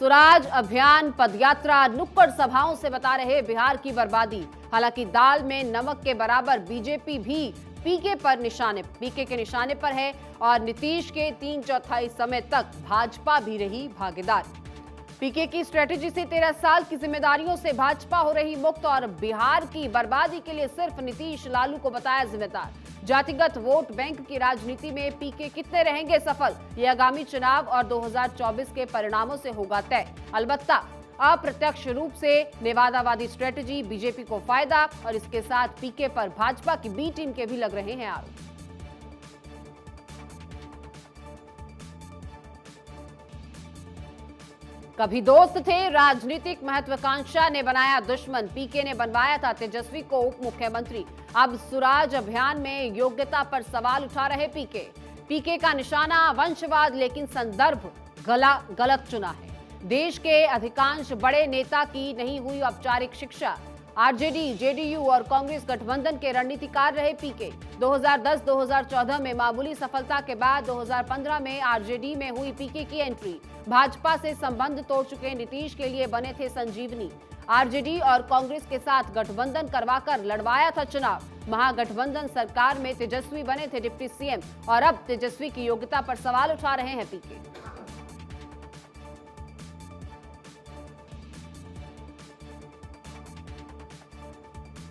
स्वराज अभियान, पदयात्रा, नुक्कड़ सभाओं से बता रहे बिहार की बर्बादी। हालांकि दाल में नमक के बराबर बीजेपी भी पीके के निशाने पर है और नीतीश के 3/4 समय तक भाजपा भी रही भागीदार। पीके की स्ट्रेटेजी से 13 साल की जिम्मेदारियों से भाजपा हो रही मुक्त और बिहार की बर्बादी के लिए सिर्फ नीतीश लालू को बताया जिम्मेदार। जातिगत वोट बैंक की राजनीति में पीके कितने रहेंगे सफल, ये आगामी चुनाव और 2024 के परिणामों से होगा तय। अलबत्ता अप्रत्यक्ष रूप से नेवादावादी स्ट्रेटेजी बीजेपी को फायदा और इसके साथ पीके पर भाजपा की बी टीम के भी लग रहे हैं आरोप। कभी दोस्त थे, राजनीतिक महत्वाकांक्षा ने बनाया दुश्मन। पीके ने बनवाया था तेजस्वी को उप मुख्यमंत्री। अब स्वराज अभियान में योग्यता पर सवाल उठा रहे पीके का निशाना वंशवाद, लेकिन संदर्भ गलत चुना है। देश के अधिकांश बड़े नेता की नहीं हुई औपचारिक शिक्षा। आरजेडी, जेडीयू और कांग्रेस गठबंधन के रणनीतिकार रहे पीके। 2010-2014 में मामूली सफलता के बाद 2015 में आरजेडी में हुई पीके की एंट्री। भाजपा से संबंध तोड़ चुके नीतीश के लिए बने थे संजीवनी। आरजेडी और कांग्रेस के साथ गठबंधन करवाकर लड़वाया था चुनाव। महागठबंधन सरकार में तेजस्वी बने थे डिप्टी सीएम और अब तेजस्वी की योग्यता पर सवाल उठा रहे हैं पीके।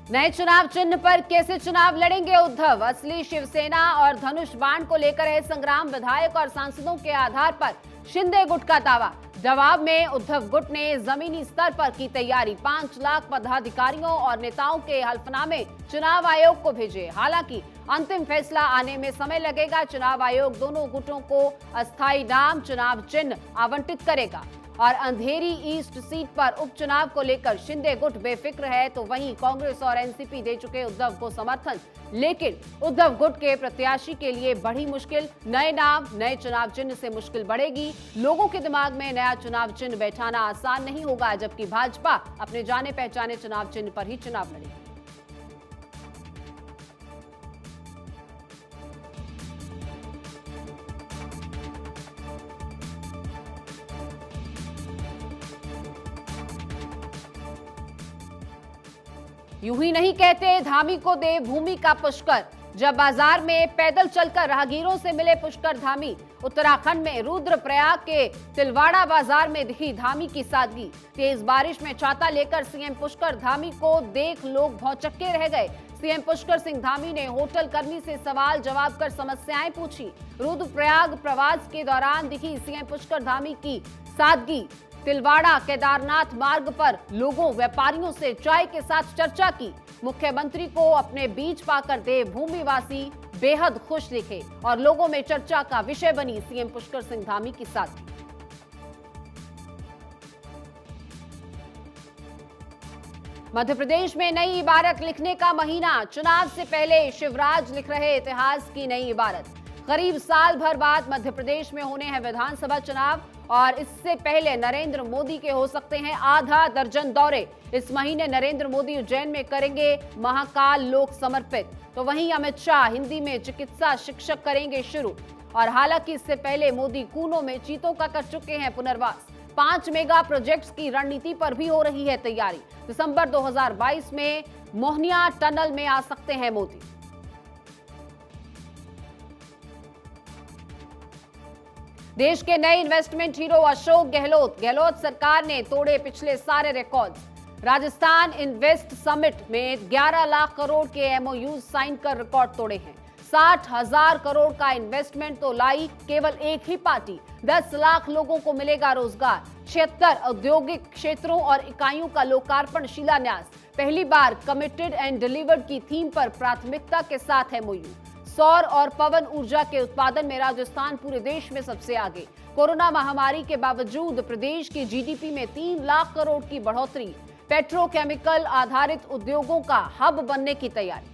नए चुनाव चिन्ह पर कैसे चुनाव लड़ेंगे उद्धव? असली शिवसेना और धनुष बाण को लेकर है संग्राम। विधायक और सांसदों के आधार पर शिंदे गुट का दावा। जवाब में उद्धव गुट ने जमीनी स्तर पर की तैयारी। 5 लाख पदाधिकारियों और नेताओं के हल्फनामे चुनाव आयोग को भेजे। हालांकि अंतिम फैसला आने में समय लगेगा। चुनाव आयोग दोनों गुटों को अस्थायी नाम, चुनाव चिन्ह आवंटित करेगा। और अंधेरी ईस्ट सीट पर उपचुनाव को लेकर शिंदे गुट बेफिक्र है, तो वहीं कांग्रेस और एनसीपी दे चुके उद्धव को समर्थन। लेकिन उद्धव गुट के प्रत्याशी के लिए बढ़ी मुश्किल। नए नाम, नए चुनाव चिन्ह से मुश्किल बढ़ेगी। लोगों के दिमाग में नया चुनाव चिन्ह बैठाना आसान नहीं होगा, जबकि भाजपा अपने जाने पहचाने चुनाव चिन्ह पर ही चुनाव लड़ेगी। यूं ही नहीं कहते धामी को दे भूमि का पुष्कर। जब बाजार में पैदल चलकर राहगीरों से मिले पुष्कर धामी। उत्तराखंड में रुद्रप्रयाग के तिलवाड़ा बाजार में दिखी धामी की सादगी। तेज बारिश में छाता लेकर सीएम पुष्कर धामी को देख लोग भौचक्के रह गए। सीएम पुष्कर सिंह धामी ने होटल कर्मी से सवाल जवाब कर समस्याएं पूछी। रुद्रप्रयाग प्रवास के दौरान दिखी सीएम पुष्कर धामी की सादगी। तिलवाड़ा केदारनाथ मार्ग पर लोगों, व्यापारियों से चाय के साथ चर्चा की। मुख्यमंत्री को अपने बीच पाकर देवभूमिवासी बेहद खुश दिखे और लोगों में चर्चा का विषय बनी सीएम पुष्कर सिंह धामी की सादगी। मध्य प्रदेश में नई इबारत लिखने का महीना। चुनाव से पहले शिवराज लिख रहे इतिहास की नई इबारत। करीब साल भर बाद मध्य प्रदेश में होने हैं विधानसभा चुनाव और इससे पहले नरेंद्र मोदी के हो सकते हैं आधा दर्जन दौरे। इस महीने नरेंद्र मोदी उज्जैन में करेंगे महाकाल लोक समर्पित, तो वहीं अमित शाह हिंदी में चिकित्सा शिक्षक करेंगे शुरू। और हालांकि इससे पहले मोदी कूनो में चीतों का कर चुके हैं पुनर्वास। 5 मेगा प्रोजेक्ट्स की रणनीति पर भी हो रही है तैयारी। दिसंबर 2022 में मोहनिया टनल में आ सकते हैं मोदी। देश के नए इन्वेस्टमेंट हीरो अशोक गहलोत सरकार ने तोड़े पिछले सारे रिकॉर्ड्स। राजस्थान इन्वेस्ट समिट में 11 लाख करोड़ के एमओयू साइन कर रिकॉर्ड तोड़े हैं। 60,000 करोड़ का इन्वेस्टमेंट तो लाई केवल एक ही पार्टी। 10 लाख लोगों को मिलेगा रोजगार। 76 औद्योगिक क्षेत्रों और इकाइयों का लोकार्पण, शिलान्यास। पहली बार कमिटेड एंड डिलीवर्ड की थीम पर प्राथमिकता के साथ एमओयू। सौर और पवन ऊर्जा के उत्पादन में राजस्थान पूरे देश में सबसे आगे। कोरोना महामारी के बावजूद प्रदेश की जीडीपी में 3 लाख करोड़ की बढ़ोतरी। पेट्रोकेमिकल आधारित उद्योगों का हब बनने की तैयारी।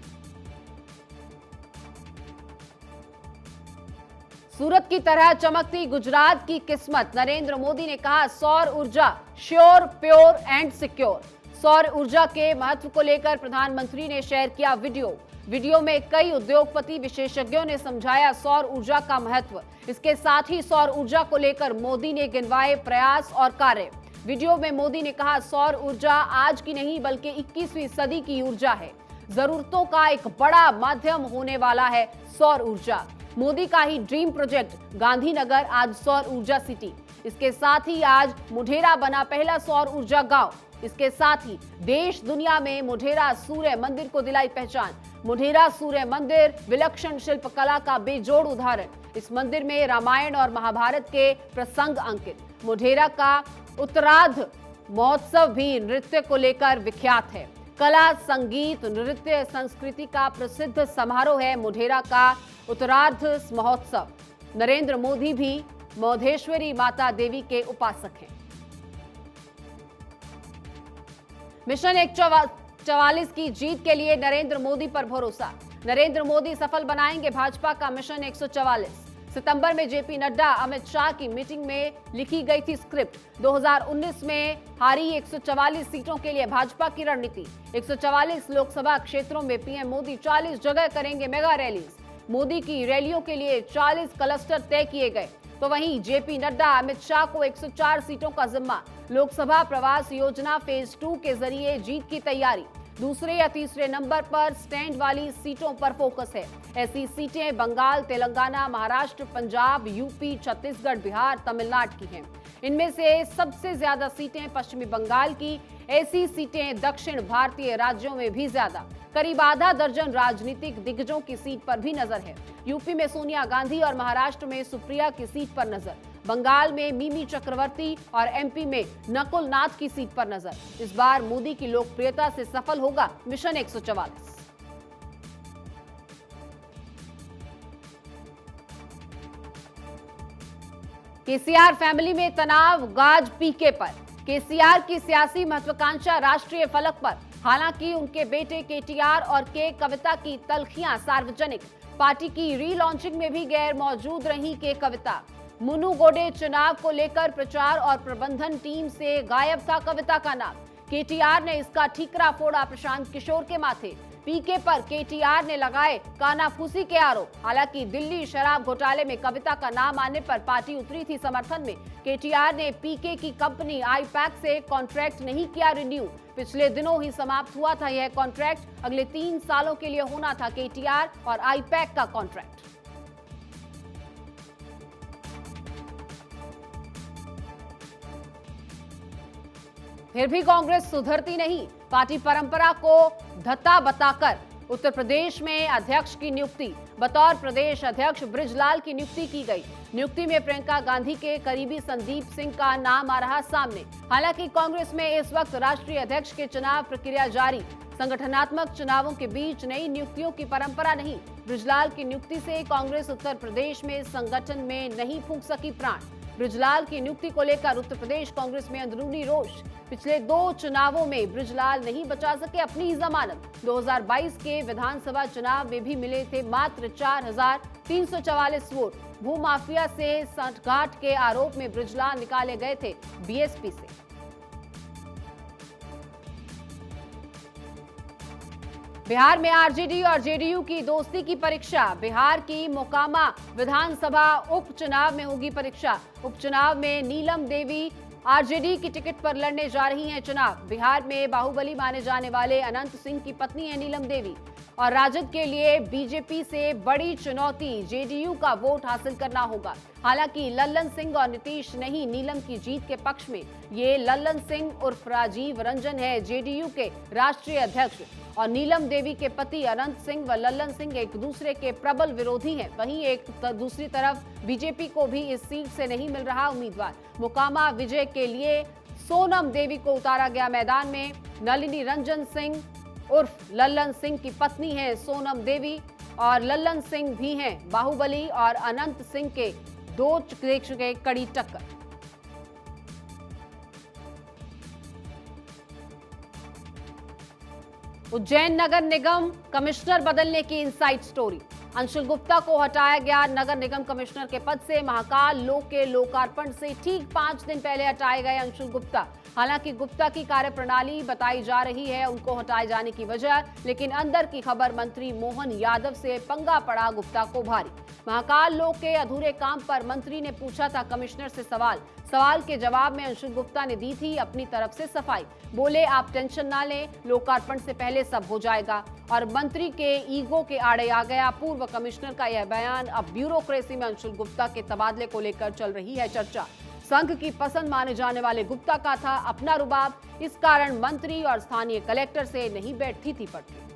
सूरत की तरह चमकती गुजरात की किस्मत। नरेंद्र मोदी ने कहा सौर ऊर्जा श्योर, प्योर एंड सिक्योर। सौर ऊर्जा के महत्व को लेकर प्रधानमंत्री ने शेयर किया वीडियो। वीडियो में कई उद्योगपति विशेषज्ञों ने समझाया सौर ऊर्जा का महत्व। इसके साथ ही सौर ऊर्जा को लेकर मोदी ने गिनवाए प्रयास और कार्य। वीडियो में मोदी ने कहा, सौर ऊर्जा आज की नहीं बल्कि 21वीं सदी की ऊर्जा है। जरूरतों का एक बड़ा माध्यम होने वाला है सौर ऊर्जा। मोदी का ही ड्रीम प्रोजेक्ट गांधीनगर आज सौर ऊर्जा सिटी। इसके साथ ही आज मोढेरा बना पहला सौर ऊर्जा गांव। इसके साथ ही देश दुनिया में मोढेरा सूर्य मंदिर को दिलाई पहचान। मोढेरा सूर्य मंदिर विलक्षण शिल्पकला का बेजोड़ उदाहरण। इस मंदिर में रामायण और महाभारत के प्रसंग अंकित। मोढेरा का उत्तरार्ध महोत्सव भी नृत्य को लेकर विख्यात है। कला, संगीत, नृत्य, संस्कृति का प्रसिद्ध समारोह है मोढेरा का उत्तरार्ध महोत्सव। नरेंद्र मोदी भी मोधेश्वरी माता देवी के उपासक हैं। मिशन 144 की जीत के लिए नरेंद्र मोदी पर भरोसा। नरेंद्र मोदी सफल बनाएंगे भाजपा का मिशन 144। सितंबर में जेपी नड्डा, अमित शाह की मीटिंग में लिखी गई थी स्क्रिप्ट। 2019 में हारी 144 सीटों के लिए भाजपा की रणनीति। 144 लोकसभा क्षेत्रों में पीएम मोदी 40 जगह करेंगे मेगा रैलीज। मोदी की रैलियों के लिए 40 क्लस्टर तय किए गए। तो वहीं जेपी नड्डा, अमित शाह को 104 सीटों का जिम्मा। लोकसभा प्रवास योजना फेज 2 के जरिए जीत की तैयारी। दूसरे या तीसरे नंबर पर स्टैंड वाली सीटों पर फोकस है। ऐसी सीटें बंगाल, तेलंगाना, महाराष्ट्र, पंजाब, यूपी, छत्तीसगढ़, बिहार, तमिलनाडु की हैं। इनमें से सबसे ज्यादा सीटें पश्चिमी बंगाल की। ऐसी सीटें दक्षिण भारतीय राज्यों में भी ज्यादा। करीब आधा दर्जन राजनीतिक दिग्गजों की सीट पर भी नजर है। यूपी में सोनिया गांधी और महाराष्ट्र में सुप्रिया की सीट पर नजर। बंगाल में मिमी चक्रवर्ती और एमपी में नकुल नाथ की सीट पर नजर। इस बार मोदी की लोकप्रियता से सफल होगा मिशन 144। केसीआर फैमिली में तनाव, गाज पीके पर। केसीआर की सियासी महत्वाकांक्षा राष्ट्रीय फलक पर। हालांकि उनके बेटे केटीआर और के कविता की तल्खियां सार्वजनिक। पार्टी की रीलॉन्चिंग में भी गैर मौजूद रही के कविता। मुन्नू गोडे चुनाव को लेकर प्रचार और प्रबंधन टीम से गायब था कविता का नाम। केटीआर ने इसका ठीकरा फोड़ा प्रशांत किशोर के माथे। पीके पर केटीआर ने लगाए कानाफूसी के आरोप। हालांकि दिल्ली शराब घोटाले में कविता का नाम आने पर पार्टी उतरी थी समर्थन में। केटीआर ने पीके की कंपनी आईपैक से कॉन्ट्रैक्ट नहीं किया रिन्यू। पिछले दिनों ही समाप्त हुआ था यह कॉन्ट्रैक्ट। अगले 3 सालों के लिए होना था केटीआर और आईपैक का कॉन्ट्रैक्ट। फिर भी कांग्रेस सुधरती नहीं। पार्टी परंपरा को धत्ता बताकर उत्तर प्रदेश में अध्यक्ष की नियुक्ति। बतौर प्रदेश अध्यक्ष बृजलाल की नियुक्ति की गई। नियुक्ति में प्रियंका गांधी के करीबी संदीप सिंह का नाम आ रहा सामने। हालांकि कांग्रेस में इस वक्त राष्ट्रीय अध्यक्ष के चुनाव प्रक्रिया जारी। संगठनात्मक चुनावों के बीच नई नियुक्तियों की परंपरा नहीं। बृजलाल की नियुक्ति से कांग्रेस उत्तर प्रदेश में संगठन में नहीं फूंक सकी प्राण। बृजलाल की नियुक्ति को लेकर उत्तर प्रदेश कांग्रेस में अंदरूनी रोष। पिछले 2 चुनावों में बृजलाल नहीं बचा सके अपनी ही जमानत। 2022 के विधानसभा चुनाव में भी मिले थे मात्र 4,344 वोट। भूमाफिया से सांठगांठ के आरोप में बृजलाल निकाले गए थे बीएसपी से। बिहार में आरजेडी और जेडीयू की दोस्ती की परीक्षा। बिहार की मोकामा विधानसभा उपचुनाव में होगी परीक्षा। उपचुनाव में नीलम देवी आरजेडी की टिकट पर लड़ने जा रही हैं चुनाव। बिहार में बाहुबली माने जाने वाले अनंत सिंह की पत्नी है नीलम देवी। और राजद के लिए बीजेपी से बड़ी चुनौती जेडीयू का वोट हासिल करना होगा। हालांकि लल्लन सिंह और नीतीश नहीं नीलम की जीत के पक्ष में। ये लल्लन सिंह उर्फ राजीव रंजन है जेडीयू के राष्ट्रीय अध्यक्ष और नीलम देवी के पति अनंत सिंह व लल्लन सिंह एक दूसरे के प्रबल विरोधी हैं। वहीं एक दूसरी तरफ बीजेपी को भी इस सीट से नहीं मिल रहा उम्मीदवार। मोकामा विजय के लिए सोनम देवी को उतारा गया मैदान में। नलिनी रंजन सिंह उर्फ लल्लन सिंह की पत्नी है सोनम देवी और लल्लन सिंह भी हैं बाहुबली और अनंत सिंह के दो के कड़ी टक्कर। उज्जैन नगर निगम कमिश्नर बदलने की इनसाइड स्टोरी। अंशुल गुप्ता को हटाया गया नगर निगम कमिश्नर के पद से। महाकाल लोक के लोकार्पण से ठीक 5 दिन पहले हटाए गए अंशुल गुप्ता। हालांकि गुप्ता की कार्यप्रणाली बताई जा रही है उनको हटाए जाने की वजह, लेकिन अंदर की खबर मंत्री मोहन यादव से पंगा पड़ा गुप्ता को भारी। महाकाल लोक के अधूरे काम पर मंत्री ने पूछा था कमिश्नर से सवाल के जवाब में अंशुल गुप्ता ने दी थी अपनी तरफ से सफाई। बोले आप टेंशन ना लें, लोकार्पण से पहले सब हो जाएगा। और मंत्री के ईगो के आड़े आ गया पूर्व कमिश्नर का यह बयान। अब ब्यूरोक्रेसी में अंशुल गुप्ता के तबादले को लेकर चल रही है चर्चा। संघ की पसंद माने जाने वाले गुप्ता का था अपना रुबाब, इस कारण मंत्री और स्थानीय कलेक्टर से नहीं बैठती थी पटरी।